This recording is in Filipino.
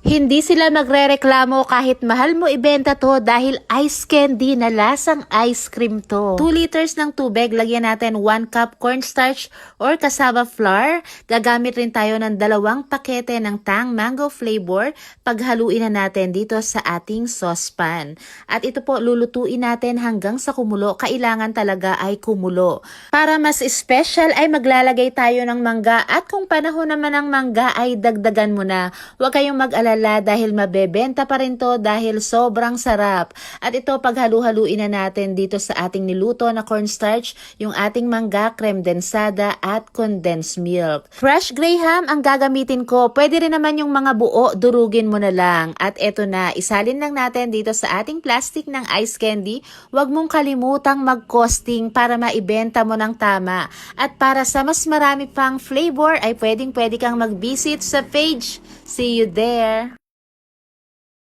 Hindi sila magrereklamo kahit mahal mo ibenta to dahil ice candy na lasang ice cream to. 2 liters ng tubig, lagyan natin 1 cup cornstarch or cassava flour. Gagamit rin tayo ng 2 pakete ng tang mango flavor. Paghaluin na natin dito sa ating saucepan. At ito po, lulutuin natin hanggang sa kumulo. Kailangan talaga ay kumulo. Para mas special ay maglalagay tayo ng mangga at kung panahon naman ng mangga ay dagdagan mo na. Huwag kayong mag-alala dahil mabebenta pa rin to dahil sobrang sarap. At ito, paghalu-haluin na natin dito sa ating niluto na cornstarch, yung ating mangga, creme densada at condensed milk. Fresh graham ang gagamitin ko. Pwede rin naman yung mga buo, durugin mo na lang. At ito na, isalin lang natin dito sa ating plastic ng ice candy. Huwag mong kalimutang mag-costing para maibenta mo ng tama. At para sa mas marami pang flavor ay pwedeng-pwede kang mag-visit sa page. See you there!